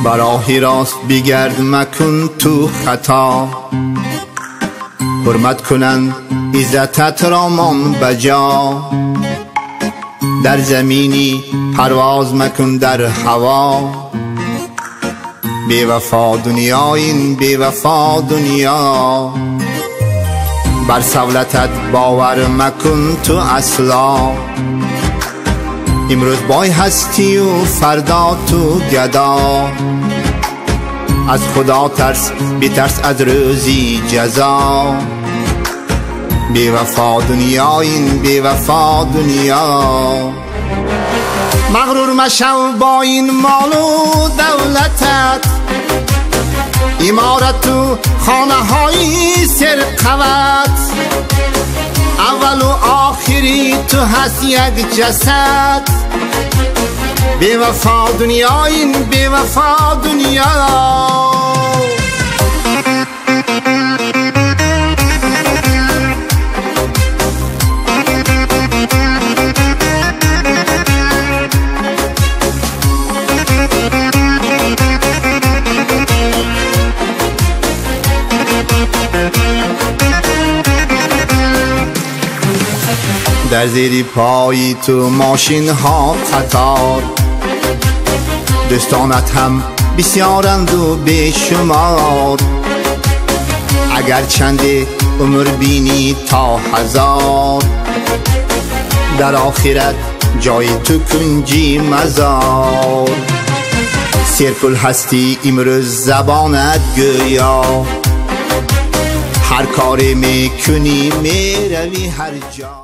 براهی راست بگرد مکن تو خطا، حرمت کنند عزتت را مان بجا. در زمینی پرواز مکن در هوا، بی وفا دنیا این بی وفا دنیا. بر سولتت باور مکن تو اصلا، امروز بای هستی و فردا تو گدا. از خدا ترس بترس از روزی جزا، بی وفا دنیا این بی وفا دنیا. مغرور مشو با این مال و دولتت، عمارت و خانه های سرقوت. اول و آخری تو هست یک جسد، بی وفا دنیا این بی وفا دنیا. در زیر پای تو ماشین ها قطار، دوستانت هم بسیارند و بیشمار. اگر چند عمر بینی تا 1000، در آخرت جای تو کنجی مزار. سرکل هستی امروز زبانت گویا، هر کاری میکنی میروی هر جا.